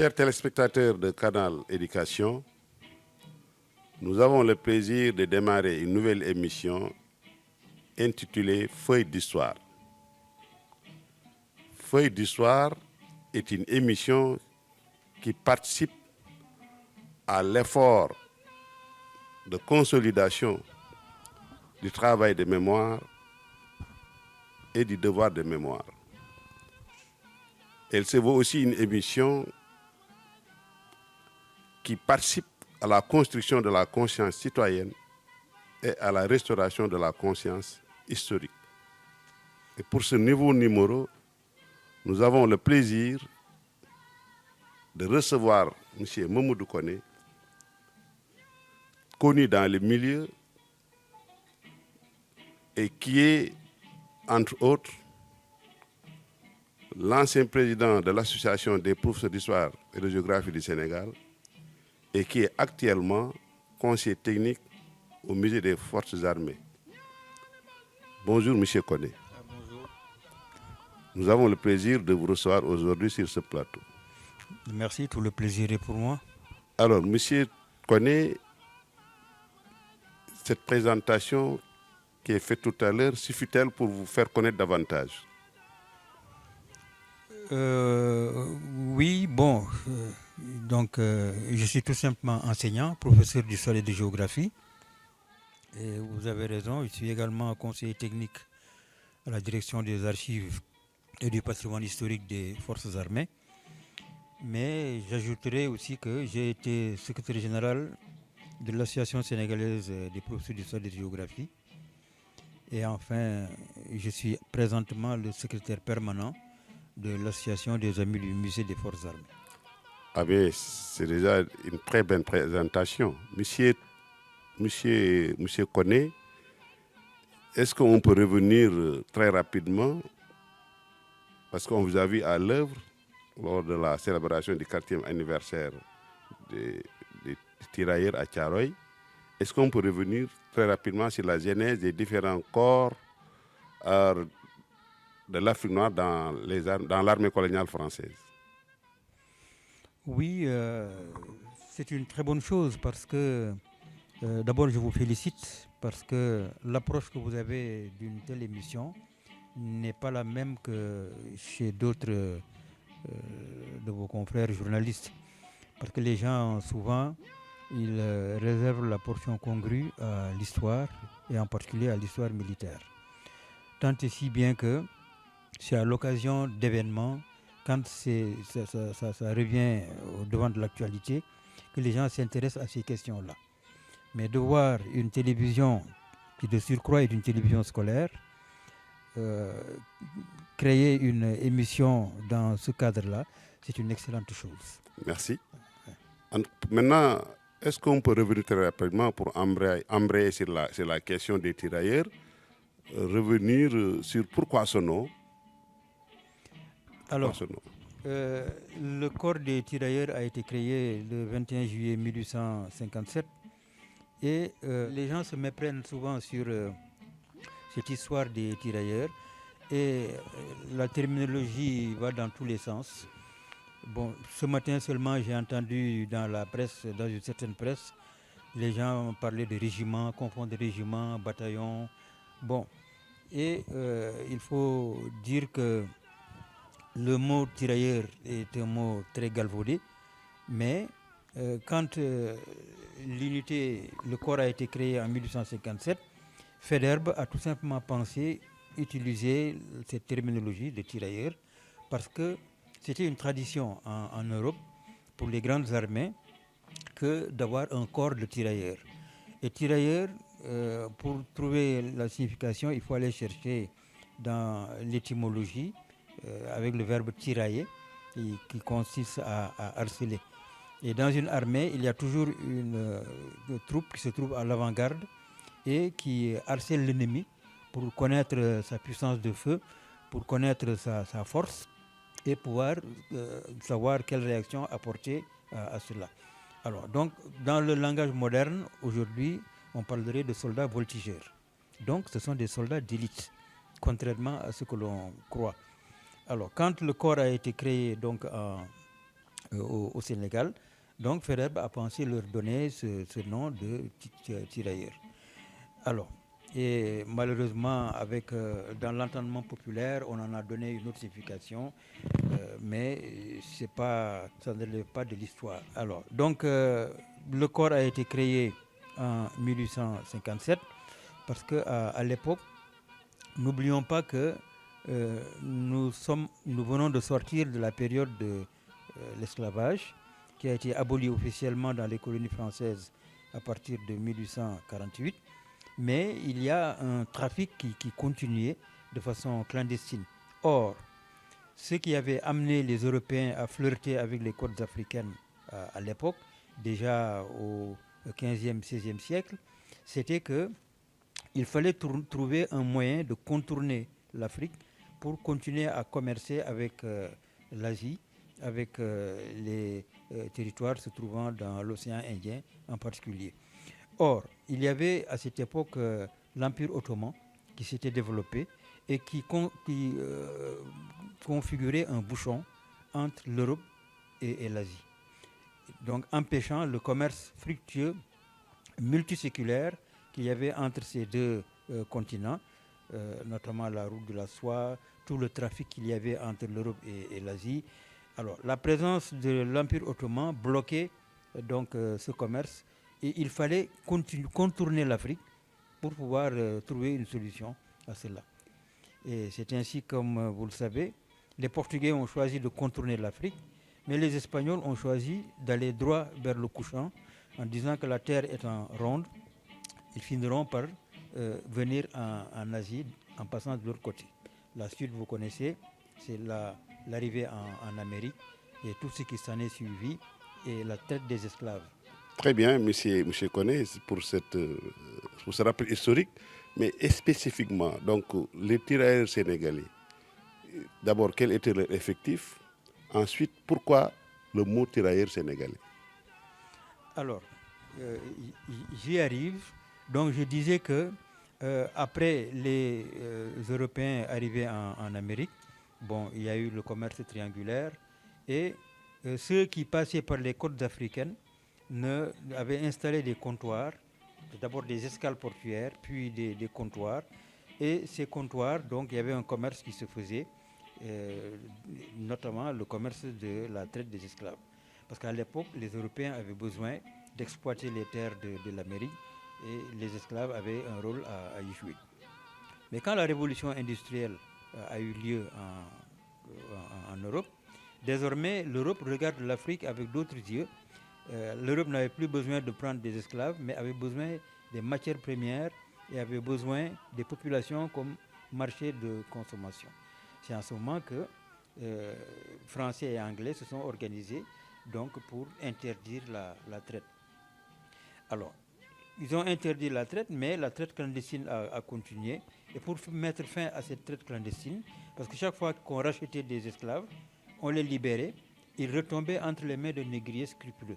Chers téléspectateurs de Canal Éducation, nous avons le plaisir de démarrer une nouvelle émission intitulée Feuille d'Histoire. Feuille d'Histoire est une émission qui participe à l'effort de consolidation du travail de mémoire et du devoir de mémoire. Elle se veut aussi une émission qui participe à la construction de la conscience citoyenne et à la restauration de la conscience historique. Et pour ce nouveau numéro, nous avons le plaisir de recevoir M. Mamadou Koné, connu dans le milieu et qui est, entre autres, l'ancien président de l'Association des professeurs d'histoire et de géographie du Sénégal et qui est actuellement conseiller technique au musée des Forces armées. Bonjour, M. Koné. Bonjour. Nous avons le plaisir de vous recevoir aujourd'hui sur ce plateau. Merci, tout le plaisir est pour moi. Alors, M. Koné, cette présentation qui est faite tout à l'heure suffit-elle pour vous faire connaître davantage? Oui, bon, je suis tout simplement enseignant, professeur d'histoire et de géographie. Et vous avez raison, je suis également conseiller technique à la direction des archives et du patrimoine historique des Forces armées. Mais j'ajouterai aussi que j'ai été secrétaire général de l'Association sénégalaise des professeurs d'histoire et de géographie. Et enfin, je suis présentement le secrétaire permanent de l'Association des Amis du Musée des Forces armées. Ah bien, c'est déjà une très bonne présentation. Monsieur Koné, est-ce qu'on peut revenir très rapidement, parce qu'on vous a vu à l'œuvre lors de la célébration du 4e anniversaire des tirailleurs à Thiaroye. Est-ce qu'on peut revenir très rapidement sur la genèse des différents corps de l'Afrique noire dans l'armée coloniale française? Oui, c'est une très bonne chose parce que d'abord je vous félicite parce que l'approche que vous avez d'une telle émission n'est pas la même que chez d'autres de vos confrères journalistes. Parce que les gens souvent ils réservent la portion congrue à l'histoire et en particulier à l'histoire militaire. Tant et si bien que c'est à l'occasion d'événements, quand ça revient au devant de l'actualité, que les gens s'intéressent à ces questions-là. Mais de voir une télévision qui de surcroît est une télévision scolaire, créer une émission dans ce cadre-là, c'est une excellente chose. Merci. Maintenant, est-ce qu'on peut revenir très rapidement pour embrayer sur la question des tirailleurs, revenir sur pourquoi ce nom? Alors, le corps des tirailleurs a été créé le 21 juillet 1857 et les gens se méprennent souvent sur cette histoire des tirailleurs et la terminologie va dans tous les sens. Bon, ce matin seulement j'ai entendu dans la presse, dans une certaine presse, les gens parler de régiment, confondre régiment, bataillon. Bon, et il faut dire que le mot tirailleur est un mot très galvaudé, mais quand le corps a été créé en 1857, Faidherbe a tout simplement pensé utiliser cette terminologie de tirailleur parce que c'était une tradition en Europe pour les grandes armées que d'avoir un corps de tirailleurs. Et tirailleurs, pour trouver la signification, il faut aller chercher dans l'étymologie avec le verbe tirailler qui consiste à harceler. Et dans une armée, il y a toujours une troupe qui se trouve à l'avant-garde et qui harcèle l'ennemi pour connaître sa puissance de feu, pour connaître sa force et pouvoir savoir quelle réaction apporter à cela. Alors, donc, dans le langage moderne, aujourd'hui, on parlerait de soldats voltigeurs. Donc, ce sont des soldats d'élite, contrairement à ce que l'on croit. Alors, quand le corps a été créé donc, en au Sénégal. Donc Faidherbe a pensé leur donner ce nom de tirailleurs. Alors, et malheureusement, dans l'entendement populaire, on en a donné une autre signification, mais ça ne relève pas de l'histoire. Alors, donc, le corps a été créé en 1857 parce qu'à l'époque, n'oublions pas que nous venons de sortir de la période de l'esclavage qui a été aboli officiellement dans les colonies françaises à partir de 1848. Mais il y a un trafic qui continuait de façon clandestine. Or, ce qui avait amené les Européens à flirter avec les côtes africaines à l'époque, déjà au XVe, XVIe siècle, c'était qu'il fallait trouver un moyen de contourner l'Afrique pour continuer à commercer avec l'Asie, avec les territoires se trouvant dans l'océan Indien en particulier. Or, il y avait à cette époque l'Empire ottoman qui s'était développé et qui configurait un bouchon entre l'Europe et l'Asie. Donc, empêchant le commerce fructueux, multiséculaire qu'il y avait entre ces deux continents, notamment la route de la soie, tout le trafic qu'il y avait entre l'Europe et l'Asie. Alors, la présence de l'Empire ottoman bloquait donc ce commerce et il fallait contourner l'Afrique pour pouvoir trouver une solution à cela. Et c'est ainsi, comme vous le savez, les Portugais ont choisi de contourner l'Afrique, mais les Espagnols ont choisi d'aller droit vers le couchant en disant que la terre étant ronde, ils finiront par venir en Asie en passant de l'autre côté. La suite, vous connaissez, c'est l'arrivée en Amérique et tout ce qui s'en est suivi et la traite des esclaves. Très bien, monsieur Koné, pour ce rappel historique, mais spécifiquement, donc les tirailleurs sénégalais, d'abord, quel était leur effectif? Ensuite, pourquoi le mot tirailleur sénégalais? Alors, j'y arrive. Donc, je disais que après les Européens arrivés en Amérique, bon, il y a eu le commerce triangulaire et ceux qui passaient par les côtes africaines avaient installé des comptoirs, d'abord des escales portuaires, puis des comptoirs. Et ces comptoirs, donc, il y avait un commerce qui se faisait, notamment le commerce de la traite des esclaves. Parce qu'à l'époque, les Européens avaient besoin d'exploiter les terres de l'Amérique et les esclaves avaient un rôle à y jouer. Mais quand la révolution industrielle a eu lieu en Europe, désormais l'Europe regarde l'Afrique avec d'autres yeux. L'Europe n'avait plus besoin de prendre des esclaves, mais avait besoin des matières premières et avait besoin des populations comme marché de consommation. C'est en ce moment que Français et Anglais se sont organisés donc, pour interdire la traite. Alors, ils ont interdit la traite, mais la traite clandestine a continué. Et pour mettre fin à cette traite clandestine, parce que chaque fois qu'on rachetait des esclaves, on les libérait, ils retombaient entre les mains de négriers scrupuleux.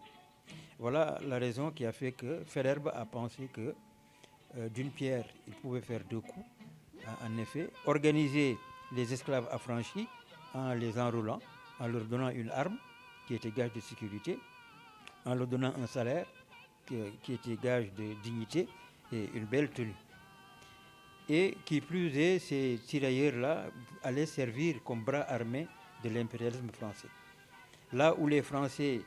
Voilà la raison qui a fait que Faidherbe a pensé que d'une pierre, il pouvait faire deux coups. En effet, organiser les esclaves affranchis en les enrôlant, en leur donnant une arme qui était gage de sécurité, en leur donnant un salaire qui était gage de dignité et une belle tenue. Et qui plus est, ces tirailleurs-là allaient servir comme bras armés de l'impérialisme français. Là où les Français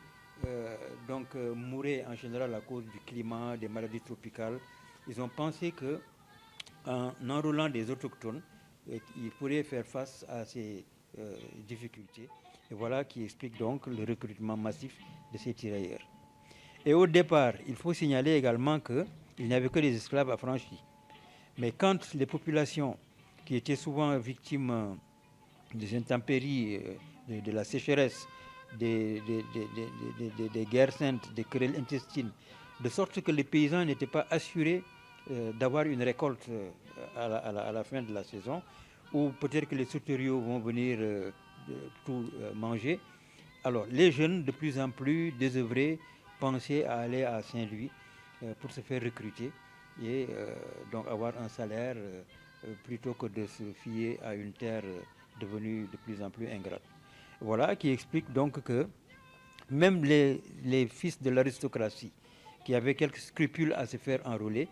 mouraient en général à cause du climat, des maladies tropicales, ils ont pensé qu'en enrôlant des autochtones, ils pourraient faire face à ces difficultés. Et voilà qui explique donc le recrutement massif de ces tirailleurs. Et au départ, il faut signaler également qu'il n'y avait que des esclaves affranchis. Mais quand les populations qui étaient souvent victimes des intempéries, de la sécheresse, des guerres saintes, des querelles intestines, de sorte que les paysans n'étaient pas assurés d'avoir une récolte à la fin de la saison, ou peut-être que les sauteriaux vont venir tout manger. Alors, les jeunes, de plus en plus désœuvrés, pensaient à aller à Saint-Louis pour se faire recruter et donc avoir un salaire plutôt que de se fier à une terre devenue de plus en plus ingrate. Voilà qui explique donc que Même les fils de l'aristocratie, qui avaient quelques scrupules à se faire enrôler,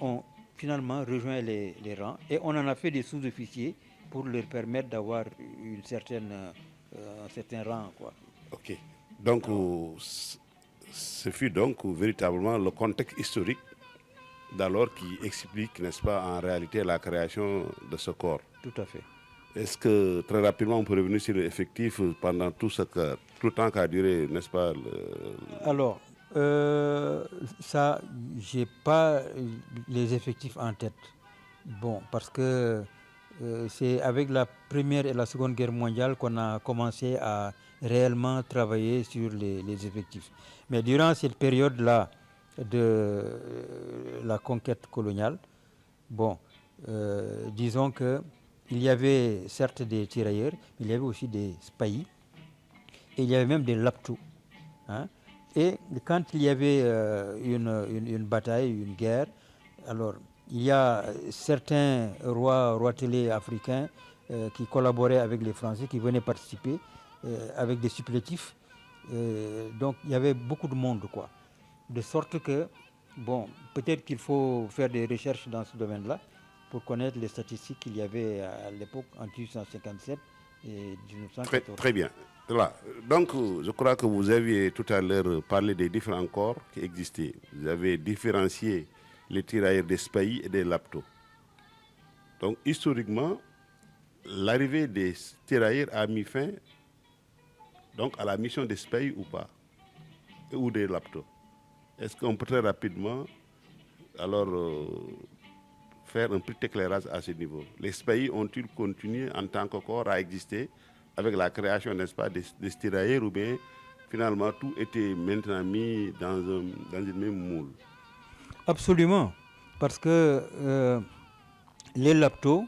ont finalement rejoint les rangs. Et on en a fait des sous-officiers pour leur permettre d'avoir un certain rang, quoi. Ok. Donc, ce fut donc véritablement le contexte historique d'alors qui explique, n'est-ce pas, en réalité, la création de ce corps. Tout à fait. Est-ce que très rapidement on peut revenir sur l'effectif pendant tout le temps qu'a duré, n'est-ce pas Alors, ça, j'ai pas les effectifs en tête. Bon, parce que c'est avec la Première et la Seconde Guerre mondiale qu'on a commencé à réellement travailler sur les effectifs. Mais durant cette période-là de la conquête coloniale, bon, disons que il y avait certes des tirailleurs, mais il y avait aussi des spahis et il y avait même des laptous. Hein. Et quand il y avait une bataille, une guerre, alors il y a certains roitelets africains qui collaboraient avec les Français, qui venaient participer avec des supplétifs. Donc il y avait beaucoup de monde, quoi. De sorte que, bon, peut-être qu'il faut faire des recherches dans ce domaine-là pour connaître les statistiques qu'il y avait à l'époque, en 1857 et 1914. Très bien. Voilà. Donc, je crois que vous aviez tout à l'heure parlé des différents corps qui existaient. Vous avez différencié les tirailleurs des spahis et des laptaux. Donc, historiquement, l'arrivée des tirailleurs a mis fin donc, à la mission des spahis ou pas, ou des laptaux. Est-ce qu'on peut très rapidement alors faire un petit éclairage à ce niveau? Les spahis ont-ils continué en tant que corps à exister avec la création, n'est-ce pas, des tirailleurs, ou bien finalement tout était maintenant mis dans une même moule? Absolument, parce que les laptaux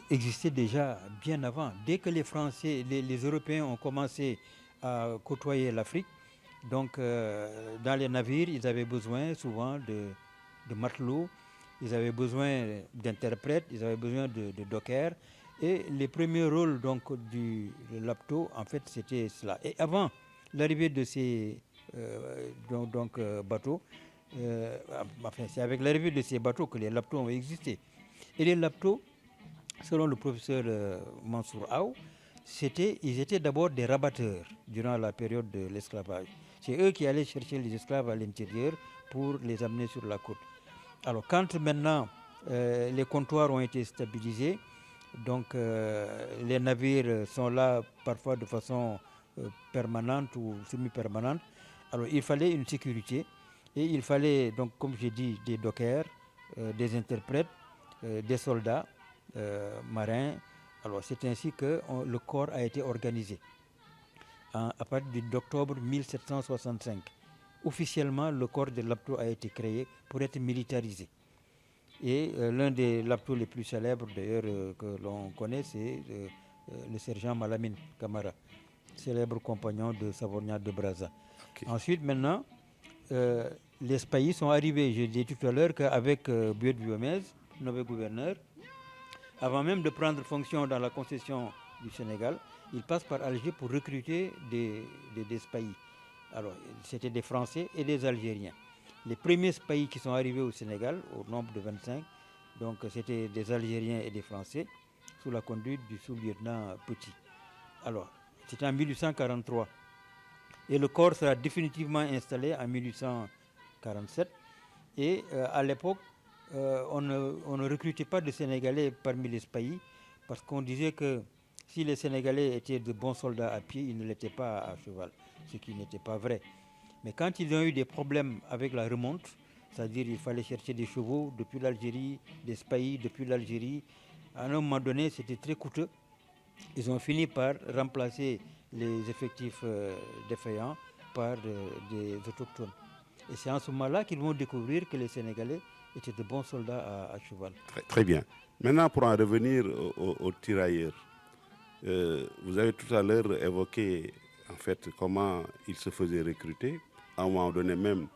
existaient déjà bien avant. Dès que les Français, les Européens ont commencé à côtoyer l'Afrique, donc dans les navires, ils avaient besoin souvent de matelots, ils avaient besoin d'interprètes, ils avaient besoin de dockers. Et les premiers rôles donc, du laptôt, en fait, c'était cela. Et avant l'arrivée de ces bateaux, enfin, c'est avec l'arrivée de ces bateaux que les laptots ont existé. Et les laptots, selon le professeur Mansour Aou, ils étaient d'abord des rabatteurs durant la période de l'esclavage. C'est eux qui allaient chercher les esclaves à l'intérieur pour les amener sur la côte. Alors quand maintenant les comptoirs ont été stabilisés, donc les navires sont là parfois de façon permanente ou semi-permanente, alors il fallait une sécurité et il fallait donc, comme j'ai dit, des dockers, des interprètes, des soldats marins. Alors c'est ainsi que le corps a été organisé à partir d'octobre 1765. Officiellement, le corps de laptaux a été créé pour être militarisé. Et l'un des laptaux les plus célèbres d'ailleurs que l'on connaît, c'est le sergent Malamine Camara, célèbre compagnon de Savorgnan de Brazza. Okay. Ensuite, maintenant, les spahis sont arrivés. Je disais tout à l'heure qu'avec Buet-Viomez, nouveau gouverneur, avant même de prendre fonction dans la concession du Sénégal, il passe par Alger pour recruter des spahis. Alors, c'était des Français et des Algériens. Les premiers spahis qui sont arrivés au Sénégal, au nombre de 25, donc c'était des Algériens et des Français, sous la conduite du sous-lieutenant Petit. Alors, c'était en 1843. Et le corps sera définitivement installé en 1847. Et à l'époque, on ne recrutait pas de Sénégalais parmi les spahis, parce qu'on disait que si les Sénégalais étaient de bons soldats à pied, ils ne l'étaient pas à cheval, ce qui n'était pas vrai. Mais quand ils ont eu des problèmes avec la remonte, c'est-à-dire il fallait chercher des chevaux depuis l'Algérie, des spahis depuis l'Algérie, à un moment donné, c'était très coûteux. Ils ont fini par remplacer les effectifs défaillants par des autochtones. Et c'est en ce moment-là qu'ils vont découvrir que les Sénégalais étaient de bons soldats à cheval. Très bien. Maintenant, pour en revenir aux tirailleurs, vous avez tout à l'heure évoqué en fait comment ils se faisaient recruter. À un moment donné même,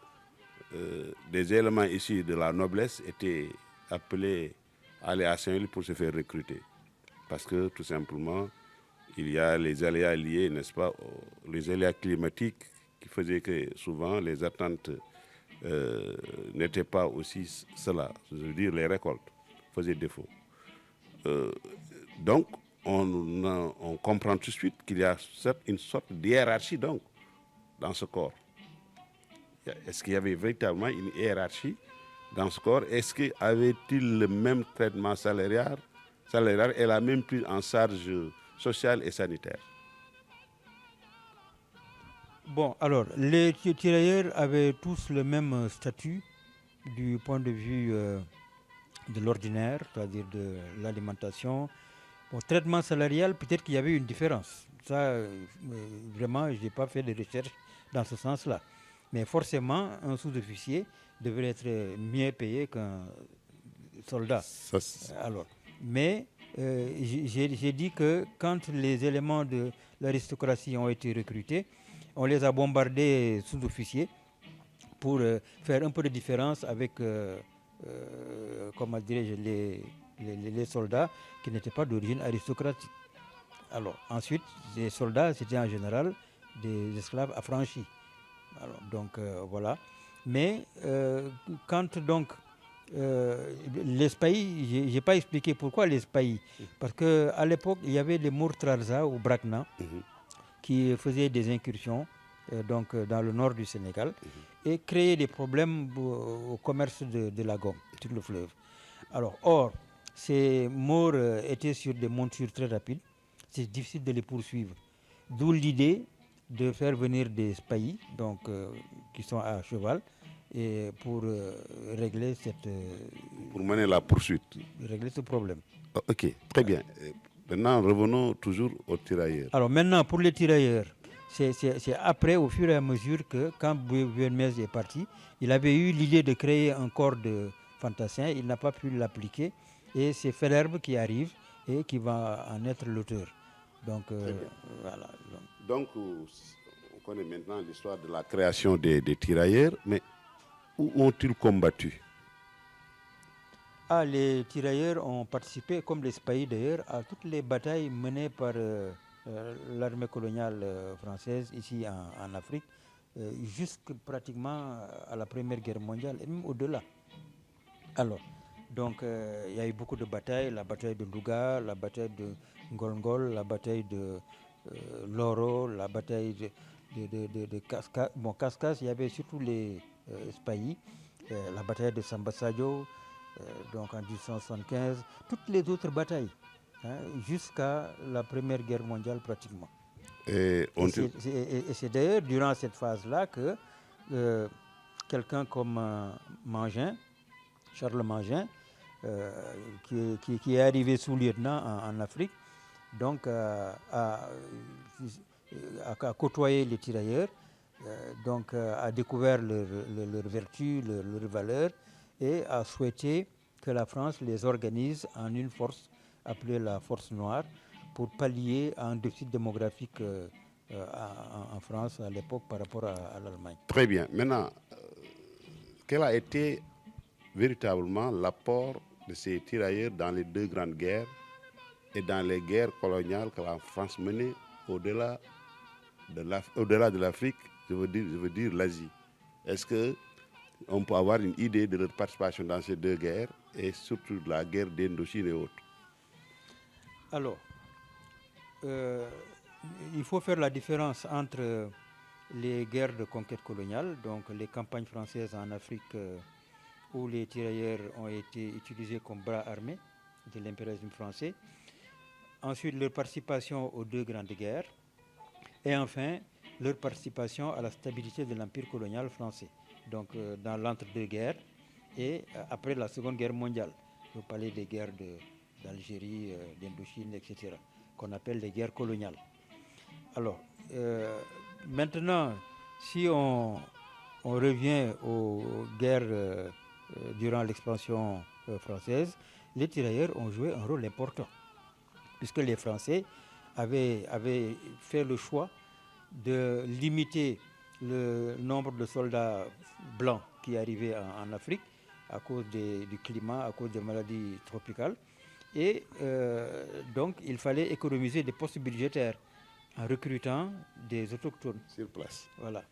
des éléments issus de la noblesse étaient appelés à aller à Saint-Louis pour se faire recruter. Parce que tout simplement, il y a les aléas liés, n'est-ce pas, les aléas climatiques qui faisaient que souvent les attentes n'étaient pas aussi cela. Je veux dire, les récoltes faisaient défaut. Donc, on comprend tout de suite qu'il y a une sorte de hiérarchie donc, dans ce corps. Est-ce qu'il y avait véritablement une hiérarchie dans ce corps? Est-ce qu'il avait-il le même traitement salarial et la même prise en charge sociale et sanitaire? Bon, alors, les tirailleurs avaient tous le même statut du point de vue de l'ordinaire, c'est-à-dire de l'alimentation. Au traitement salarial, peut-être qu'il y avait une différence. Ça, vraiment, je n'ai pas fait de recherche dans ce sens-là. Mais forcément, un sous-officier devrait être mieux payé qu'un soldat. Alors, mais j'ai dit que quand les éléments de l'aristocratie ont été recrutés, on les a bombardés sous-officiers pour faire un peu de différence avec, comment dirais-je, les soldats qui n'étaient pas d'origine aristocratique. Alors, ensuite, les soldats, c'était en général des esclaves affranchis. Alors, donc, voilà. Mais quand donc les spahis, je n'ai pas expliqué pourquoi les spahis. Parce qu'à l'époque, il y avait les Mourtrarza ou Brakna qui faisaient des incursions donc, dans le nord du Sénégal et créaient des problèmes au commerce de la gomme sur le fleuve. Alors, or, ces Maures étaient sur des montures très rapides. C'est difficile de les poursuivre. D'où l'idée de faire venir des spahis, donc, qui sont à cheval, et pour régler cette... pour mener la poursuite. Régler ce problème. Ok, très bien. Maintenant, revenons toujours aux tirailleurs. Alors maintenant, pour les tirailleurs, c'est après, au fur et à mesure que, quand Buenmez est parti, il avait eu l'idée de créer un corps de fantassins, il n'a pas pu l'appliquer, et c'est Fellerbe qui arrive et qui va en être l'auteur. Donc, voilà. Donc, on connaît maintenant l'histoire de la création des tirailleurs, mais où ont-ils combattu? Les tirailleurs ont participé, comme les spahis d'ailleurs, à toutes les batailles menées par l'armée coloniale française ici en Afrique, jusqu'à pratiquement à la Première Guerre mondiale et même au-delà. Alors, donc, il y a eu beaucoup de batailles, la bataille de Louga, la bataille de Ngolngol, la bataille de Loro, la bataille de Kaskas. Bon, Kaskas, il y avait surtout les spahis, la bataille de Samba Sadio, donc en 1875, toutes les autres batailles, hein, jusqu'à la Première Guerre mondiale pratiquement. Et c'est d'ailleurs durant cette phase-là que quelqu'un comme Mangin, Charles Mangin, qui est arrivé sous-lieutenant en Afrique, donc a côtoyé les tirailleurs, donc a découvert leurs vertus, leurs valeurs, et a souhaité que la France les organise en une force appelée la Force Noire pour pallier à un déficit démographique en France à l'époque par rapport à l'Allemagne. Très bien. Maintenant, quel a été véritablement l'apport de ces tirailleurs dans les deux grandes guerres et dans les guerres coloniales que la France menait au-delà de l'Afrique, je veux dire l'Asie? Est-ce qu'on peut avoir une idée de leur participation dans ces deux guerres et surtout de la guerre d'Indochine et autres? Alors, il faut faire la différence entre les guerres de conquête coloniale, donc les campagnes françaises en Afrique où les tirailleurs ont été utilisés comme bras armés de l'impérialisme français. Ensuite, leur participation aux deux grandes guerres. Et enfin, leur participation à la stabilité de l'empire colonial français. Donc, dans l'entre-deux-guerres et après la Seconde Guerre mondiale. Vous parlez des guerres d'Algérie, d'Indochine, etc., qu'on appelle les guerres coloniales. Alors, maintenant, si on revient aux guerres durant l'expansion française, les tirailleurs ont joué un rôle important, puisque les Français avaient fait le choix de limiter le nombre de soldats blancs qui arrivaient en Afrique à cause du climat, à cause des maladies tropicales, Et donc, il fallait économiser des postes budgétaires en recrutant des autochtones. Sur place. Voilà.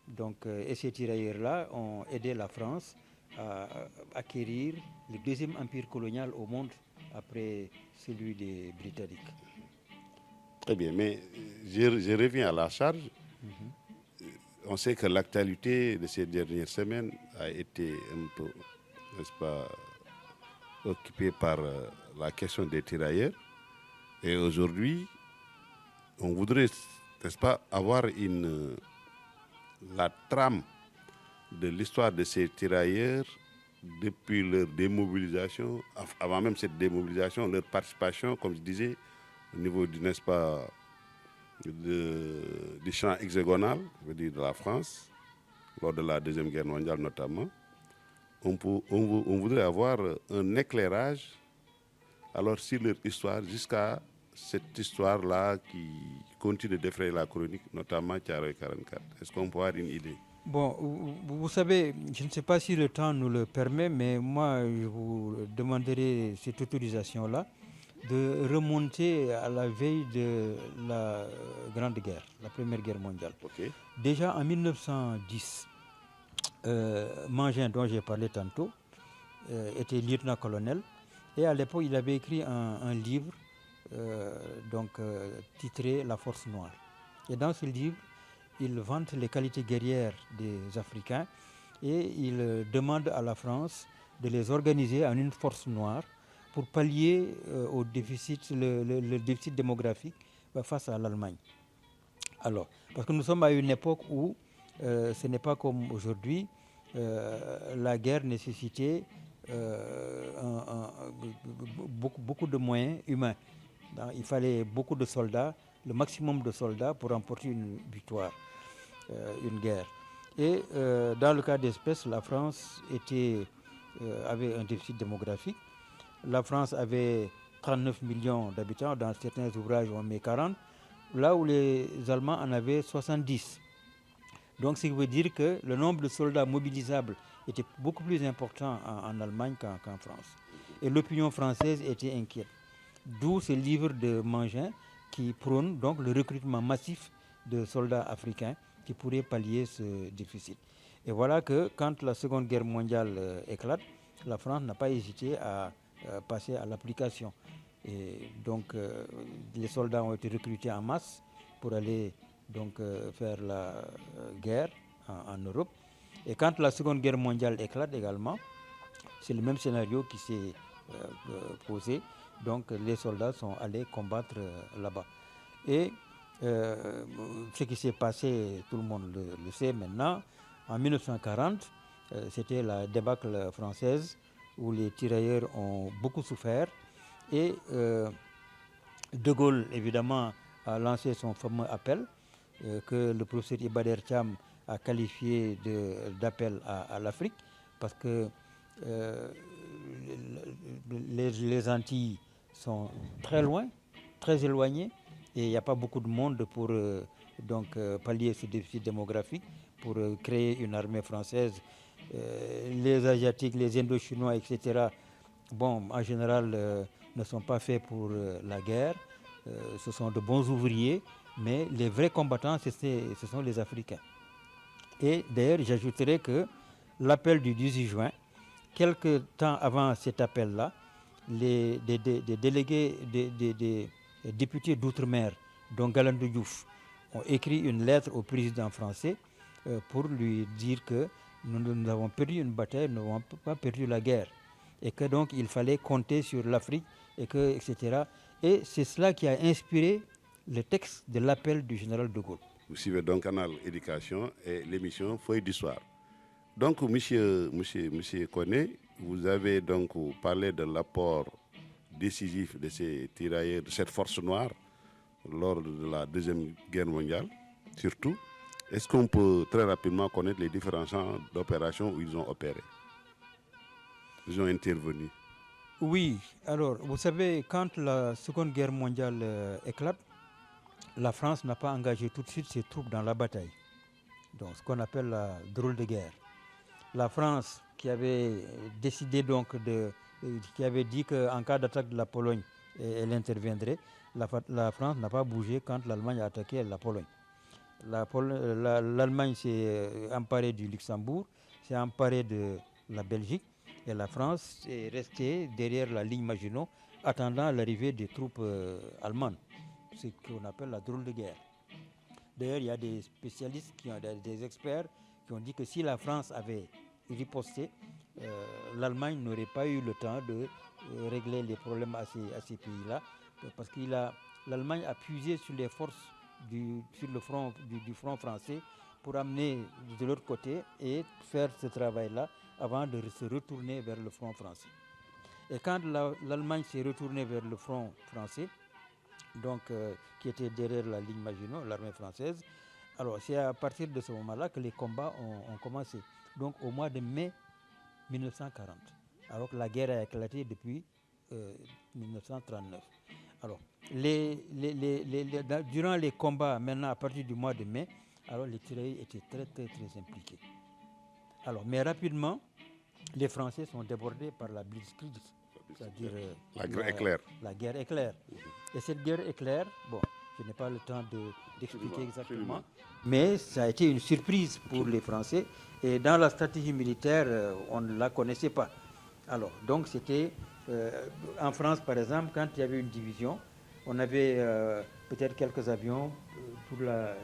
Donc, et ces tirailleurs-là ont aidé la France à acquérir le deuxième empire colonial au monde après celui des Britanniques. Très bien, mais je reviens à la charge. On sait que l'actualité de ces dernières semaines a été un peu, n'est-ce pas, occupée par la question des tirailleurs. Et aujourd'hui, on voudrait, n'est-ce pas, avoir la trame de l'histoire de ces tirailleurs depuis leur démobilisation, avant même cette démobilisation, leur participation, comme je disais, au niveau du, n'est-ce pas, du champ hexagonal, je veux dire de la France, lors de la Deuxième Guerre mondiale notamment. On voudrait avoir un éclairage alors sur leur histoire jusqu'à cette histoire-là qui continue d'effrayer la chronique, notamment Thiaroye 44. Est-ce qu'on peut avoir une idée? Bon, vous savez, je ne sais pas si le temps nous le permet, mais moi, je vous demanderai cette autorisation-là de remonter à la veille de la Grande Guerre, la Première Guerre mondiale. Okay. Déjà en 1910, Mangin, dont j'ai parlé tantôt, était lieutenant-colonel, et à l'époque, il avait écrit un livre titré La Force Noire. Et dans ce livre, il vante les qualités guerrières des Africains et il demande à la France de les organiser en une force noire pour pallier au déficit, le déficit démographique face à l'Allemagne. Alors, parce que nous sommes à une époque où ce n'est pas comme aujourd'hui, la guerre nécessitait beaucoup de moyens humains. Donc, il fallait beaucoup de soldats, le maximum de soldats pour remporter une victoire, une guerre. Et dans le cas d'espèce, la France avait un déficit démographique. La France avait 39 millions d'habitants, dans certains ouvrages on met 40, là où les Allemands en avaient 70. Donc, ce qui veut dire que le nombre de soldats mobilisables était beaucoup plus important en Allemagne qu'en France. Et l'opinion française était inquiète. D'où ce livre de Mangin qui prône donc le recrutement massif de soldats africains qui pourraient pallier ce déficit. Et voilà que quand la Seconde Guerre mondiale éclate, la France n'a pas hésité à passer à l'application. Et donc les soldats ont été recrutés en masse pour aller donc faire la guerre en Europe. Et quand la Seconde Guerre mondiale éclate également, c'est le même scénario qui s'est posé. Donc les soldats sont allés combattre là-bas. Et ce qui s'est passé, tout le monde le sait maintenant, en 1940, c'était la débâcle française où les tirailleurs ont beaucoup souffert. Et De Gaulle, évidemment, a lancé son fameux appel que le professeur Iba Der Thiam a qualifié d'appel à l'Afrique, parce que les Antilles sont très loin, très éloignées, et il n'y a pas beaucoup de monde pour pallier ce déficit démographique, pour créer une armée française. Les Asiatiques, les Indo-Chinois, etc., bon, en général, ne sont pas faits pour la guerre. Ce sont de bons ouvriers, mais les vrais combattants, ce sont les Africains. Et d'ailleurs, j'ajouterais que l'appel du 18 juin, quelque temps avant cet appel-là, des délégués, des députés d'outre-mer, dont Galandou Diouf, ont écrit une lettre au président français pour lui dire que nous avons perdu une bataille, nous n'avons pas perdu la guerre. Et que donc il fallait compter sur l'Afrique, etc. Et c'est cela qui a inspiré le texte de l'appel du général de Gaulle. Vous suivez donc Canal Éducation et l'émission Feuille d'Histoire. Donc, monsieur Koné, vous avez donc parlé de l'apport décisif de ces tirailleurs, de cette force noire, lors de la Deuxième Guerre mondiale, surtout. Est-ce qu'on peut très rapidement connaître les différents champs d'opération où ils ont opéré? Ils ont intervenu. Oui, alors, vous savez, quand la Seconde Guerre mondiale éclate, la France n'a pas engagé tout de suite ses troupes dans la bataille. Donc, ce qu'on appelle la drôle de guerre. La France, qui avait décidé donc de qui avait dit qu'en cas d'attaque de la Pologne, elle interviendrait. La France n'a pas bougé quand l'Allemagne a attaqué la Pologne. L'Allemagne s'est emparée du Luxembourg, s'est emparée de la Belgique, et la France est restée derrière la ligne Maginot, attendant l'arrivée des troupes allemandes, ce qu'on appelle la drôle de guerre. D'ailleurs, il y a des spécialistes, des experts, qui ont dit que si la France avait riposté, l'Allemagne n'aurait pas eu le temps de régler les problèmes à ces pays-là, parce que l'Allemagne a puisé sur les forces sur le front du front français pour amener de l'autre côté et faire ce travail-là avant de se retourner vers le front français. Et quand l'Allemagne s'est retournée vers le front français, donc qui était derrière la ligne Maginot, l'armée française, alors c'est à partir de ce moment-là que les combats ont commencé. Donc au mois de mai 1940, alors que la guerre a éclaté depuis 1939. Alors, durant les combats, maintenant à partir du mois de mai, alors les tirailleurs étaient très très très impliqués. Alors, mais rapidement, les Français sont débordés par la Blitzkrieg, c'est-à-dire la guerre éclair. La guerre éclair. Et cette guerre éclair, bon, je n'ai pas le temps d'expliquer exactement, mais ça a été une surprise pour les Français. Et dans la stratégie militaire, on ne la connaissait pas. Alors, donc c'était, en France par exemple, quand il y avait une division, on avait peut-être quelques avions pour la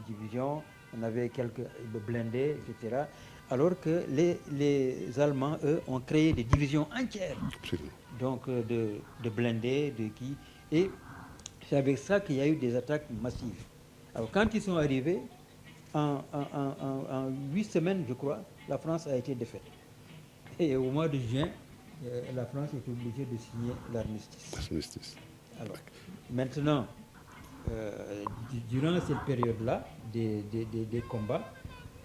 division, on avait quelques blindés, etc. Alors que les Allemands, eux, ont créé des divisions entières. Absolument. Donc de blindés, et c'est avec ça qu'il y a eu des attaques massives. Alors quand ils sont arrivés, en 8 semaines, je crois, la France a été défaite. Et au mois de juin, la France est obligée de signer l'armistice. Alors, maintenant, durant cette période-là des combats,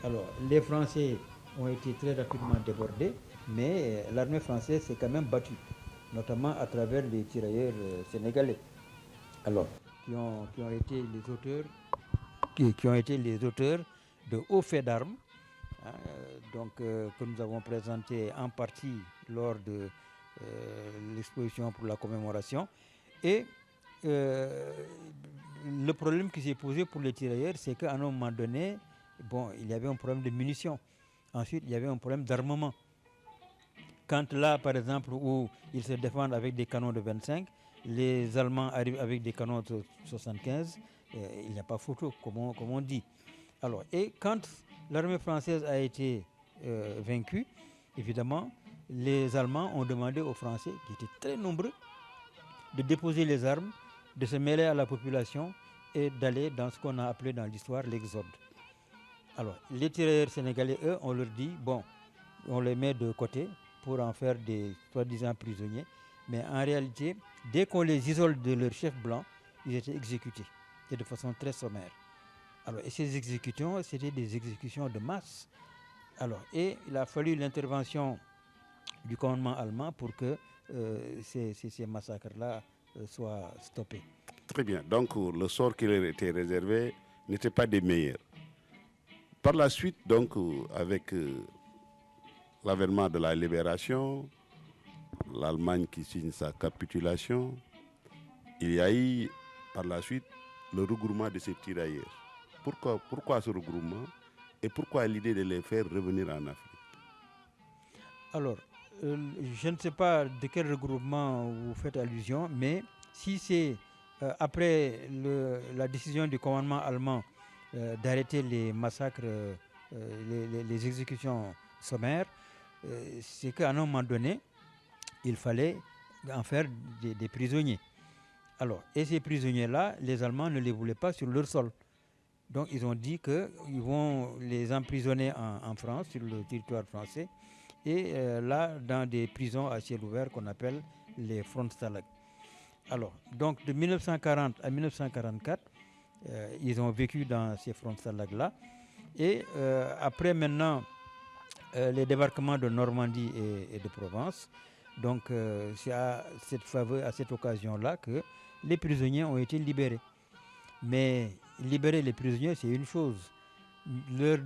alors les Français ont été très rapidement débordés, mais l'armée française s'est quand même battue, notamment à travers les tirailleurs sénégalais, alors qui ont été les auteurs de hauts faits d'armes, que nous avons présenté en partie lors de l'exposition pour la commémoration. Et le problème qui s'est posé pour les tirailleurs, c'est qu'à un moment donné, il y avait un problème de munitions. Ensuite, il y avait un problème d'armement. Quand là, par exemple, où ils se défendent avec des canons de 25, les Allemands arrivent avec des canons de 75, il n'y a pas photo, comme on dit. Alors, et quand l'armée française a été vaincue, évidemment, les Allemands ont demandé aux Français, qui étaient très nombreux, de déposer les armes, de se mêler à la population et d'aller dans ce qu'on a appelé dans l'histoire l'exode. Alors, les tirailleurs sénégalais, eux, on leur dit, on les met de côté pour en faire des soi-disant prisonniers, mais en réalité, dès qu'on les isole de leur chef blanc, ils étaient exécutés, et de façon très sommaire. Alors, et ces exécutions, c'était des exécutions de masse. Alors, et il a fallu l'intervention du commandement allemand pour que ces massacres-là soient stoppés. Très bien. Donc, le sort qui leur était réservé n'était pas des meilleurs. Par la suite, donc, avec l'avènement de la libération, l'Allemagne qui signe sa capitulation, il y a eu, par la suite, le regroupement de ces tirailleurs. Pourquoi ce regroupement et pourquoi l'idée de les faire revenir en Afrique? Alors, je ne sais pas de quel regroupement vous faites allusion, mais si c'est après la décision du commandement allemand d'arrêter les massacres, les exécutions sommaires, c'est qu'à un moment donné, il fallait en faire des prisonniers. Alors, et ces prisonniers-là, les Allemands ne les voulaient pas sur leur sol. Donc, ils ont dit qu'ils vont les emprisonner en France, sur le territoire français, et là, dans des prisons à ciel ouvert qu'on appelle les Frontstalag. Alors, donc, de 1940 à 1944, ils ont vécu dans ces Frontstalag-là. Et après, maintenant, les débarquements de Normandie et de Provence, donc c'est à cette occasion-là que les prisonniers ont été libérés. Mais libérer les prisonniers, c'est une chose. Leur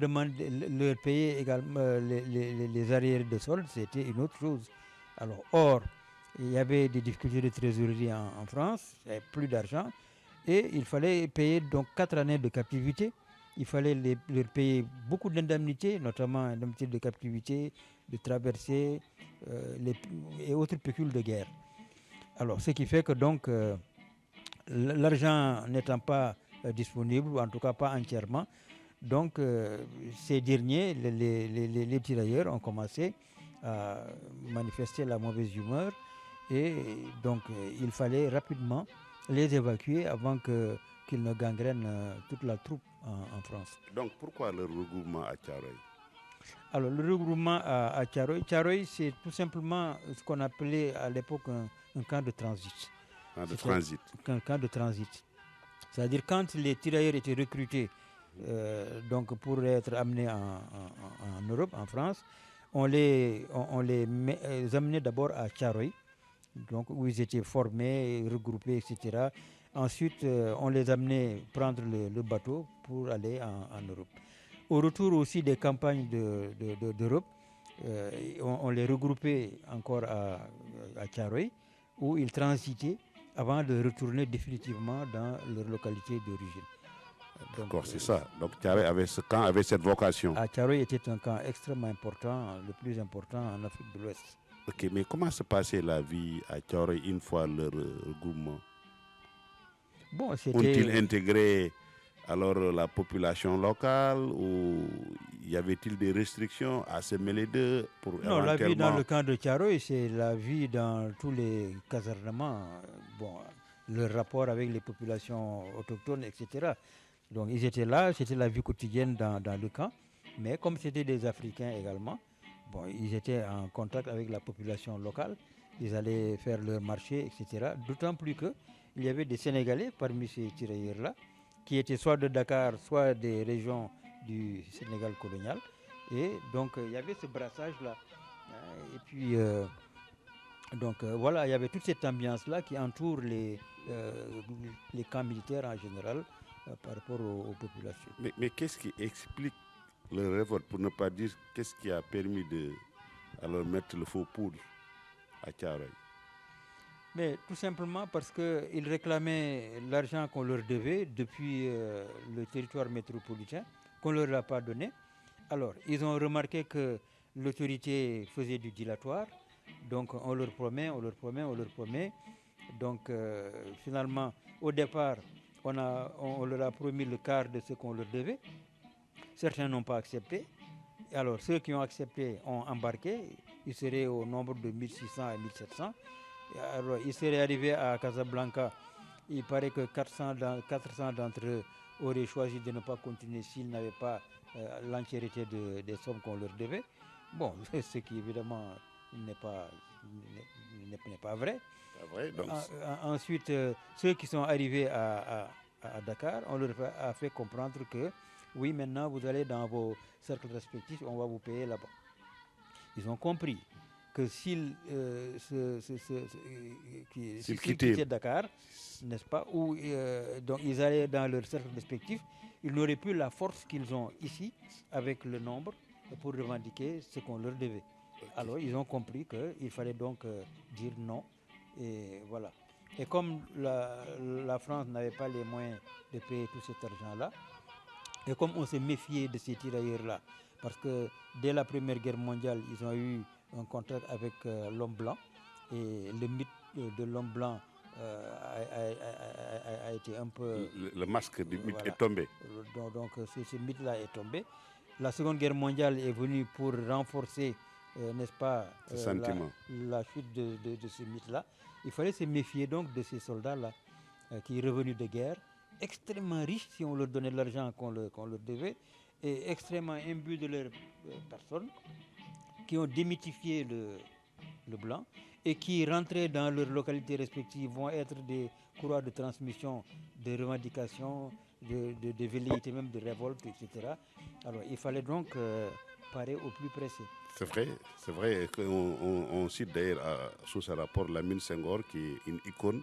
payer également les arriérés de solde, c'était une autre chose. Alors, or, il y avait des difficultés de trésorerie en France, il n'y avait plus d'argent, et il fallait payer donc 4 années de captivité. Il fallait leur payer beaucoup d'indemnités, notamment indemnités de captivité, de traversée et autres pécules de guerre. Alors, ce qui fait que donc, l'argent n'étant pas disponible, ou en tout cas pas entièrement, donc ces derniers, les tirailleurs, ont commencé à manifester la mauvaise humeur et donc il fallait rapidement les évacuer avant qu'ils ne gangrènent toute la troupe en France. Donc pourquoi le regroupement à Thiaroye? Alors le regroupement à Thiaroye, Thiaroye c'est tout simplement ce qu'on appelait à l'époque un camp de transit. Un camp de transit. C'est-à-dire quand les tirailleurs étaient recrutés donc pour être amenés en Europe, en France, on les amenait d'abord à Thiaroye, donc où ils étaient formés, regroupés, etc. Ensuite, on les amenait prendre le bateau pour aller en Europe. Au retour aussi des campagnes d'Europe, on les regroupait encore à Thiaroye, où ils transitaient avant de retourner définitivement dans leur localité d'origine. D'accord, c'est ça. Donc Thiaroye avait ce camp, avait cette vocation. Thiaroye était un camp extrêmement important, le plus important en Afrique de l'Ouest. Ok, mais comment se passait la vie à Thiaroye une fois leur regroupement? Bon, ont-ils intégré alors la population locale ou y avait-il des restrictions à se mêler d'eux pour Non, la vie dans le camp de Thiaroye, c'est la vie dans tous les casernements. Bon, le rapport avec les populations autochtones, etc. Donc ils étaient là, c'était la vie quotidienne dans le camp. Mais comme c'était des Africains également, bon, ils étaient en contact avec la population locale. Ils allaient faire leur marché, etc. D'autant plus qu'il y avait des Sénégalais parmi ces tirailleurs-là, qui étaient soit de Dakar, soit des régions du Sénégal colonial. Et donc, il y avait ce brassage-là. Et puis, donc, voilà, il y avait toute cette ambiance-là qui entoure les camps militaires en général par rapport aux populations. Mais qu'est-ce qui explique le révolte, pour ne pas dire qu'est-ce qui a permis de alors mettre le faux poudre à Thiaroye? Mais tout simplement parce qu'ils réclamaient l'argent qu'on leur devait depuis le territoire métropolitain, qu'on ne leur a pas donné. Alors, ils ont remarqué que l'autorité faisait du dilatoire. Donc, on leur promet, on leur promet, on leur promet. Donc, finalement, au départ, on leur a promis le quart de ce qu'on leur devait. Certains n'ont pas accepté. Alors, ceux qui ont accepté ont embarqué. Ils seraient au nombre de 1600 et 1700. Alors, ils seraient arrivés à Casablanca. Il paraît que 400 d'entre eux auraient choisi de ne pas continuer s'ils n'avaient pas l'entièreté des sommes qu'on leur devait. Bon, ce qui évidemment n'est pas vrai. Donc... Ensuite, ceux qui sont arrivés à Dakar, on leur a fait comprendre que oui, maintenant vous allez dans vos cercles respectifs, on va vous payer là-bas. Ils ont compris que s'ils quittaient Dakar, n'est-ce pas, ou donc ils allaient dans leurs cercles respectifs, ils n'auraient plus la force qu'ils ont ici avec le nombre pour revendiquer ce qu'on leur devait. Okay. Alors ils ont compris qu'il fallait donc dire non, et voilà. Et comme la France n'avait pas les moyens de payer tout cet argent-là, et comme on s'est méfié de ces tirailleurs-là, parce que dès la Première Guerre mondiale, ils ont eu un contact avec l'homme blanc, et le mythe de l'homme blanc a été un peu... Le masque du mythe est tombé. Donc ce mythe-là est tombé. La Seconde Guerre mondiale est venue pour renforcer, n'est-ce pas, la chute de ce mythe-là. Il fallait se méfier donc de ces soldats-là qui, revenus de guerre, extrêmement riches si on leur donnait l'argent qu'on leur devait, et extrêmement imbus de leur personne, qui ont démythifié le blanc et qui, rentrés dans leurs localités respectives, vont être des courroies de transmission, de revendications, de velléités, même de révolte, etc. Alors il fallait donc parer au plus pressé. C'est vrai qu'on cite d'ailleurs sous ce rapport Lamine Senghor, qui est une icône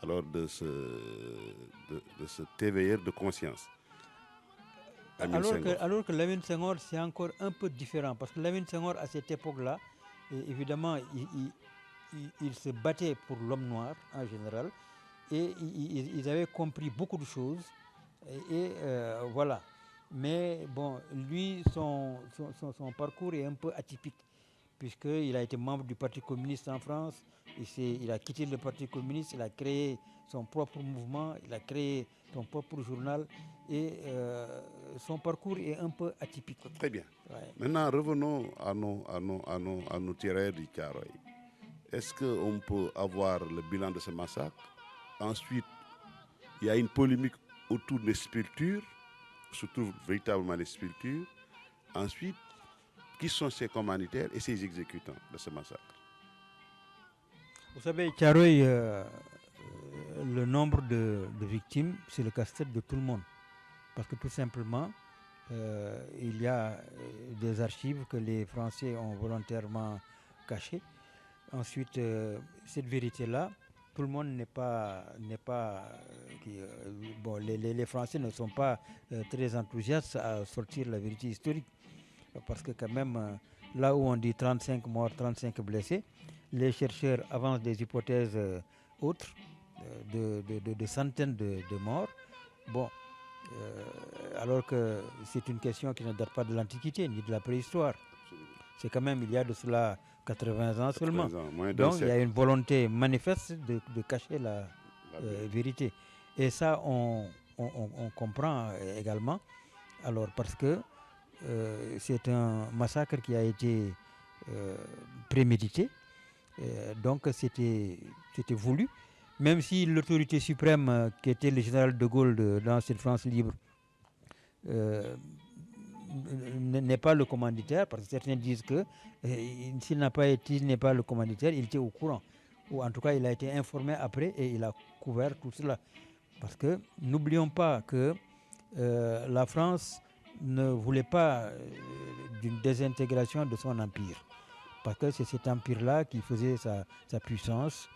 alors de ce éveilleur de conscience. Alors que Lamine Senghor, c'est encore un peu différent, parce que Lamine Senghor, à cette époque-là, évidemment, ils se battaient pour l'homme noir en général et ils avaient compris beaucoup de choses voilà. Mais bon, lui, son parcours est un peu atypique puisqu'il a été membre du Parti communiste en France, il a quitté le Parti communiste, il a créé son propre mouvement, il a créé son propre journal et son parcours est un peu atypique. Très bien. Ouais. Maintenant, revenons à nos tirailleurs du Thiaroye. Est-ce qu'on peut avoir le bilan de ce massacre? Ensuite, il y a une polémique autour des sculptures, se trouvent véritablement les sculptures. Ensuite, qui sont ces commanditaires et ces exécutants de ce massacre? Vous savez, Thiaroye, le nombre de victimes, c'est le casse-tête de tout le monde. Parce que tout simplement, il y a des archives que les Français ont volontairement cachées. Ensuite, cette vérité-là, tout le monde n'est pas bon, les Français ne sont pas très enthousiastes à sortir la vérité historique. Parce que quand même, là où on dit 35 morts, 35 blessés, les chercheurs avancent des hypothèses autres, de centaines de morts. Bon, alors que c'est une question qui ne date pas de l'Antiquité ni de la préhistoire. C'est quand même il y a de cela 80 ans seulement. 80 ans, moins Donc siècle. il y a une volonté manifeste de cacher la vérité. Et ça, on comprend également. Alors parce que c'est un massacre qui a été prémédité. Donc c'était voulu. Même si l'autorité suprême, qui était le général de Gaulle dans cette France libre, n'est pas le commanditaire, parce que certains disent que s'il n'est pas le commanditaire, il était au courant. Ou en tout cas, il a été informé après et il a couvert tout cela. Parce que n'oublions pas que la France ne voulait pas d'une désintégration de son empire. Parce que c'est cet empire-là qui faisait sa puissance.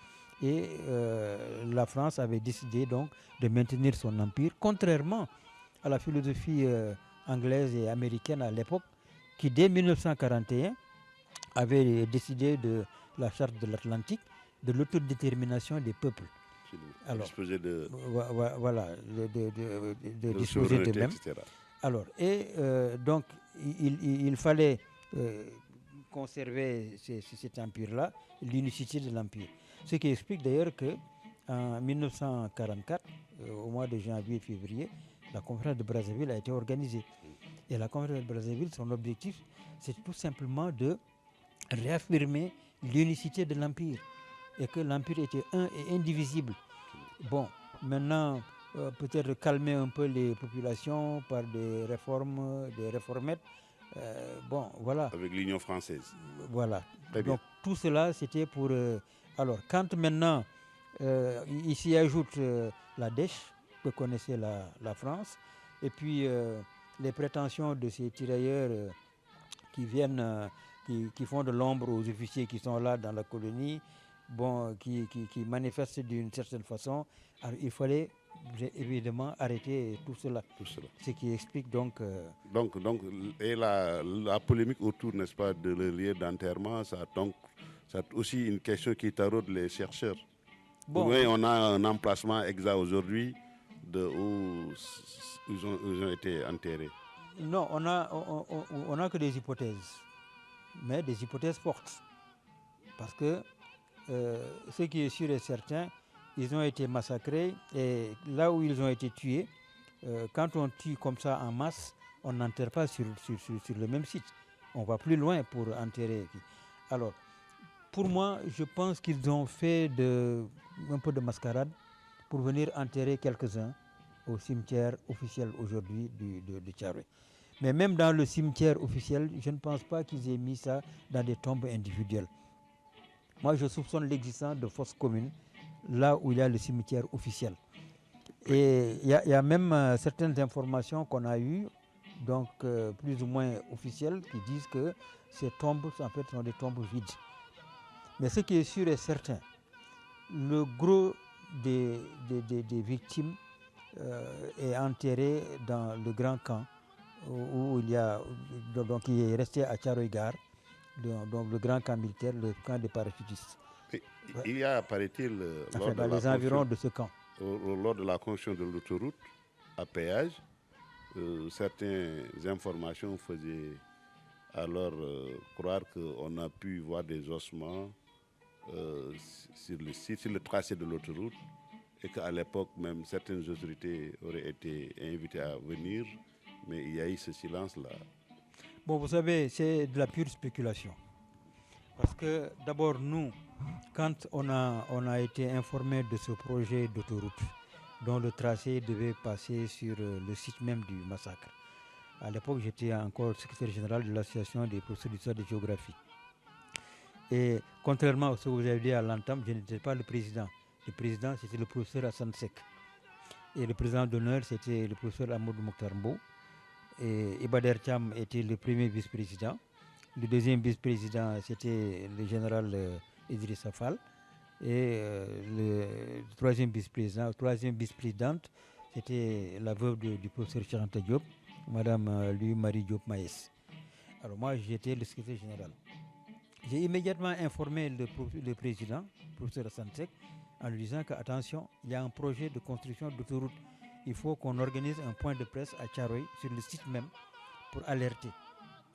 Et la France avait décidé donc de maintenir son empire, contrairement à la philosophie anglaise et américaine à l'époque, qui dès 1941 avait décidé de la charte de l'Atlantique, de l'autodétermination des peuples. Alors, disposer de disposer d'eux-mêmes. Alors, et donc, il fallait conserver cet empire-là, l'unicité de l'empire. Ce qui explique d'ailleurs qu'en 1944, au mois de janvier-février, la conférence de Brazzaville a été organisée. Et la conférence de Brazzaville, son objectif, c'est tout simplement de réaffirmer l'unicité de l'empire et que l'empire était un et indivisible. Bon, maintenant, peut-être calmer un peu les populations par des réformes, des réformettes. Bon, voilà. Avec l'Union française. Voilà. Très bien. Donc tout cela, c'était pour... alors, quand maintenant, ici ajoute la dèche que connaissait la France, et puis les prétentions de ces tirailleurs qui viennent, qui font de l'ombre aux officiers qui sont là dans la colonie, bon, qui manifestent d'une certaine façon, alors, il fallait évidemment arrêter tout cela. Ce qui explique donc... et la polémique autour, n'est-ce pas, de leur lieu d'enterrement, c'est aussi une question qui taraude les chercheurs. Bon, oui, on a un emplacement exact aujourd'hui où ils ont été enterrés. Non, on a que des hypothèses, mais des hypothèses fortes. Parce que ce qui est sûr et certain, ils ont été massacrés et là où ils ont été tués, quand on tue comme ça en masse, on n'enterre pas sur le même site. On va plus loin pour enterrer. Alors, pour moi, je pense qu'ils ont fait un peu de mascarade pour venir enterrer quelques-uns au cimetière officiel aujourd'hui de Thiaroye. Mais même dans le cimetière officiel, je ne pense pas qu'ils aient mis ça dans des tombes individuelles. Moi, je soupçonne l'existence de fosses communes là où il y a le cimetière officiel. Et il y a même certaines informations qu'on a eues, donc plus ou moins officielles, qui disent que ces tombes, en fait, sont des tombes vides. Mais ce qui est sûr et certain, le gros des victimes est enterré dans le grand camp où il y a, donc il est resté à Thiaroye Gare, donc le grand camp militaire, le camp des parachutistes. Il y a, paraît-il, Enfin, dans les environs de ce camp. Lors de la construction de l'autoroute à péage, certaines informations faisaient alors croire qu'on a pu voir des ossements sur le tracé de l'autoroute et qu'à l'époque même certaines autorités auraient été invitées à venir, mais il y a eu ce silence-là. Bon, vous savez, c'est de la pure spéculation. Parce que d'abord, nous, quand on a été informé de ce projet d'autoroute, dont le tracé devait passer sur le site même du massacre, à l'époque, j'étais encore secrétaire général de l'association des professeurs d'histoire et de géographie. Et contrairement à ce que vous avez dit à l'entame, je n'étais pas le président. Le président, c'était le professeur Hassan Sek. Et le président d'honneur, c'était le professeur Amadou Mokhtarmbo. Et Ibader Cham était le premier vice-président. Le deuxième vice-président, c'était le général Idrissa Fall. Et le troisième vice-présidente, c'était la veuve du professeur Charanta Diop, Madame Louis-Marie Diop Maïs. Alors moi, j'étais le secrétaire général. J'ai immédiatement informé le président, le professeur Sansek, en lui disant qu'attention, il y a un projet de construction d'autoroute. Il faut qu'on organise un point de presse à Thiaroye, sur le site même, pour alerter.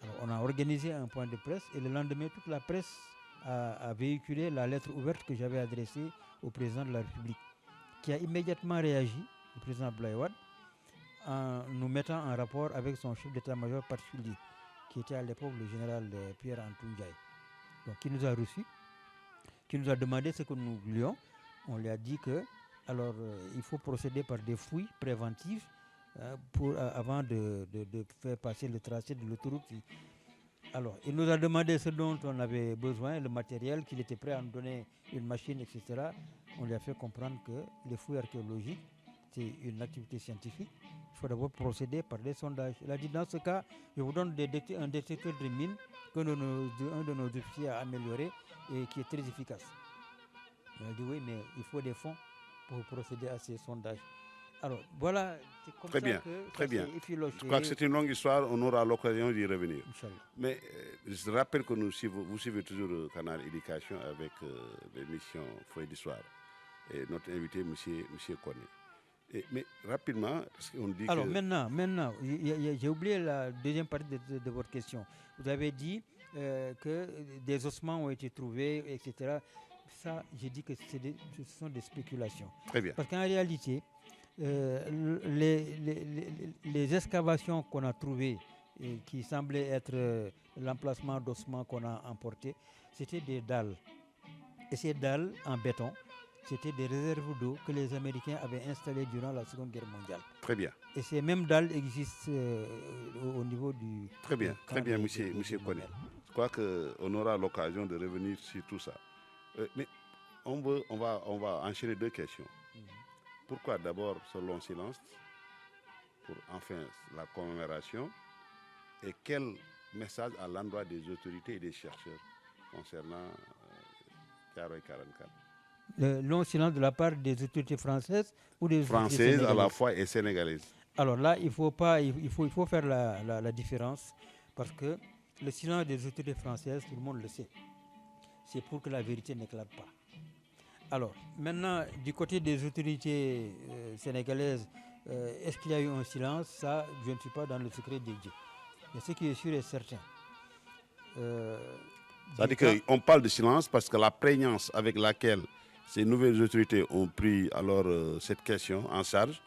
Alors, on a organisé un point de presse et le lendemain, toute la presse a véhiculé la lettre ouverte que j'avais adressée au président de la République, qui a immédiatement réagi, le président Abdoulaye Wade, en nous mettant en rapport avec son chef d'état-major particulier, qui était à l'époque le général Pierre-Antoine Ndiaye. Donc, qui nous a reçus, qui nous a demandé ce que nous voulions. On lui a dit que, alors, il faut procéder par des fouilles préventives avant de faire passer le tracé de l'autoroute. Alors, il nous a demandé ce dont on avait besoin, le matériel, qu'il était prêt à nous donner une machine, etc. On lui a fait comprendre que les fouilles archéologiques, c'est une activité scientifique. Il faut d'abord procéder par des sondages. Il a dit, dans ce cas, je vous donne un détecteur de mines qu'un de nos officiers a amélioré et qui est très efficace. Il a dit, oui, mais il faut des fonds pour procéder à ces sondages. Alors, voilà, c'est comme très ça bien, que très bien. Effiloché. Je crois que c'est une longue histoire, on aura l'occasion d'y revenir. Inch'Allah. Mais je rappelle que vous suivez toujours le canal Éducation avec l'émission Feuille d'Histoire. Et notre invité, M. Koné. Mais rapidement, parce qu'on dit alors, maintenant, j'ai oublié la deuxième partie de votre question. Vous avez dit que des ossements ont été trouvés, etc. Ça, j'ai dit que ce sont des spéculations. Très bien. Parce qu'en réalité, les excavations qu'on a trouvées, qui semblaient être l'emplacement d'ossements qu'on a emportés, c'était des dalles. Et ces dalles en béton, c'était des réserves d'eau que les Américains avaient installées durant la Seconde Guerre mondiale. Très bien. Et ces mêmes dalles existent au niveau du... Très bien, monsieur Koné. Je crois qu'on aura l'occasion de revenir sur tout ça. Mais on va enchaîner deux questions. Pourquoi d'abord ce long silence pour enfin la commémoration et quel message à l'endroit des autorités et des chercheurs concernant Thiaroye 44? Le long silence de la part des autorités françaises ou des autorités sénégalaises? À la fois et sénégalaises. Alors là, il faut faire la différence parce que le silence des autorités françaises, tout le monde le sait. C'est pour que la vérité n'éclate pas. Alors, maintenant, du côté des autorités sénégalaises, est-ce qu'il y a eu un silence? Ça, je ne suis pas dans le secret des dieux. Mais ce qui est sûr et certain. C'est-à-dire qu'on parle de silence parce que la prégnance avec laquelle ces nouvelles autorités ont pris alors cette question en charge,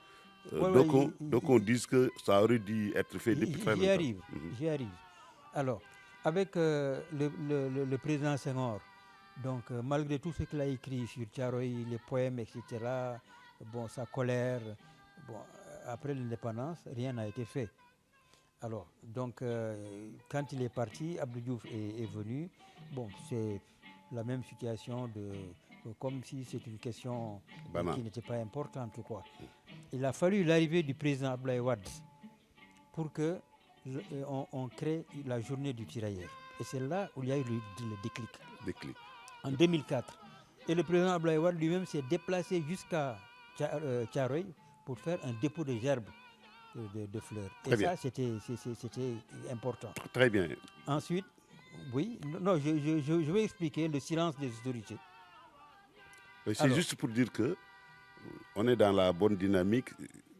donc on dit que ça aurait dû être fait depuis très longtemps. J'y arrive. Alors, avec le président Senghor, donc malgré tout ce qu'il a écrit sur Thiaroye, les poèmes, etc., bon, sa colère, bon, après l'indépendance, rien n'a été fait. Alors, donc, quand il est parti, Abdou Diouf est venu. Bon, c'est la même situation, comme si c'est une question qui n'était pas importante, quoi. Il a fallu l'arrivée du président Abdoulaye Wade pour qu'on crée la journée du tirailleur. Et c'est là où il y a eu le déclic. En 2004. Et le président Abdoulaye Wade lui-même s'est déplacé jusqu'à Thiaroye pour faire un dépôt de gerbes de fleurs. Très et bien. Ça, c'était important. Très bien. Ensuite, oui, non, je vais expliquer le silence des autorités. C'est juste pour dire que on est dans la bonne dynamique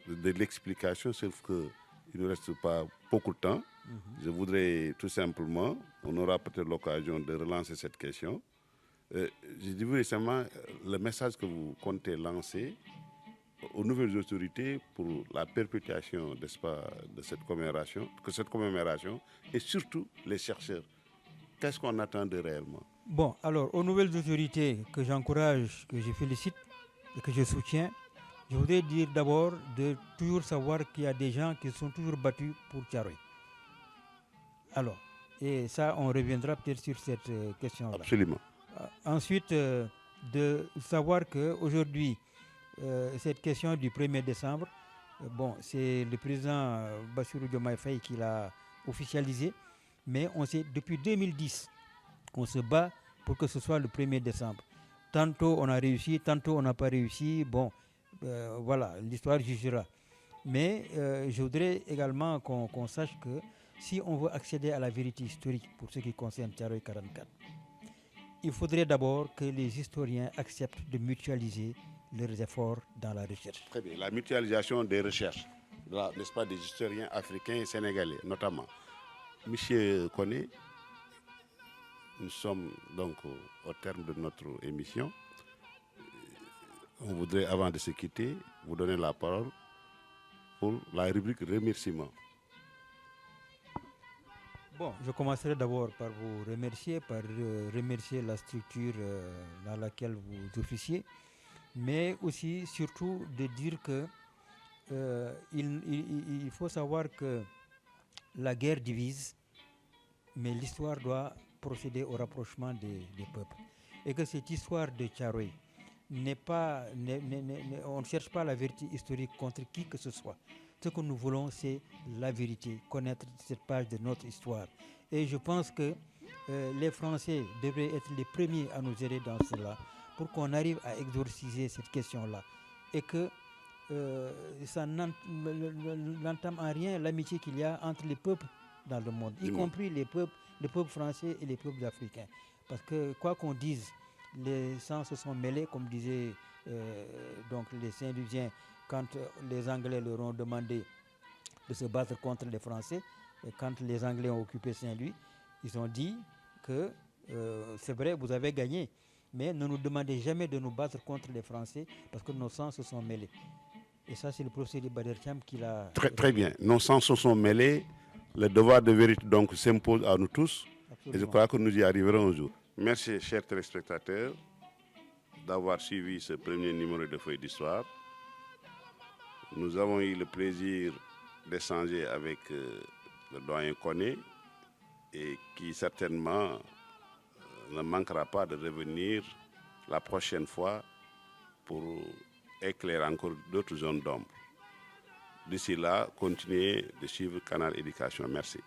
de l'explication, sauf qu'il ne nous reste pas beaucoup de temps. Je voudrais tout simplement, on aura peut-être l'occasion de relancer cette question. Je dis récemment le message que vous comptez lancer aux nouvelles autorités pour la perpétuation, n'est-ce pas, de cette commémoration, et surtout les chercheurs. Qu'est-ce qu'on attend de réellement? Bon, alors, aux nouvelles autorités que j'encourage, que je félicite et que je soutiens, je voudrais dire d'abord de toujours savoir qu'il y a des gens qui sont toujours battus pour Thiaroye. Alors, et ça, on reviendra peut-être sur cette question-là. Absolument. Ensuite, de savoir qu'aujourd'hui, cette question du 1er décembre, bon, c'est le président Bassirou Diomaye Faye qui l'a officialisé, mais on sait depuis 2010 qu'on se bat pour que ce soit le 1er décembre. Tantôt on a réussi, tantôt on n'a pas réussi. Bon, voilà, l'histoire jugera. Mais je voudrais également qu'on sache que si on veut accéder à la vérité historique pour ce qui concerne Thiaroye 44, il faudrait d'abord que les historiens acceptent de mutualiser leurs efforts dans la recherche. Très bien. La mutualisation des recherches, n'est-ce pas, des historiens africains et sénégalais, notamment. Monsieur Koné, nous sommes donc au terme de notre émission. On voudrait, avant de se quitter, vous donner la parole pour la rubrique remerciements. Bon, je commencerai d'abord par vous remercier, remercier la structure dans laquelle vous officiez, mais aussi, surtout, de dire que il faut savoir que la guerre divise, mais l'histoire doit procéder au rapprochement des peuples. Et que cette histoire de Thiaroye on ne cherche pas la vérité historique contre qui que ce soit. Ce que nous voulons, c'est la vérité, connaître cette page de notre histoire. Et je pense que les Français devraient être les premiers à nous aider dans cela pour qu'on arrive à exorciser cette question-là. Et que ça n'entame en rien l'amitié qu'il y a entre les peuples dans le monde, y compris les peuples français et les peuples africains. Parce que quoi qu'on dise, les sangs se sont mêlés, comme disaient donc les Saint-Louisiens, quand les Anglais leur ont demandé de se battre contre les Français, et quand les Anglais ont occupé Saint-Louis, ils ont dit que c'est vrai, vous avez gagné, mais ne nous demandez jamais de nous battre contre les Français parce que nos sangs se sont mêlés. Et ça, c'est le professeur Badr Thiam qui l'a... Très bien. Nos sangs se sont mêlés. Le devoir de vérité donc s'impose à nous tous. Absolument. Et je crois que nous y arriverons un jour. Merci, chers téléspectateurs, d'avoir suivi ce premier numéro de Feuilles d'Histoire. Nous avons eu le plaisir d'échanger avec le doyen Koné et qui certainement ne manquera pas de revenir la prochaine fois pour éclairer encore d'autres zones d'ombre. D'ici là, continuez de suivre Canal Éducation. Merci.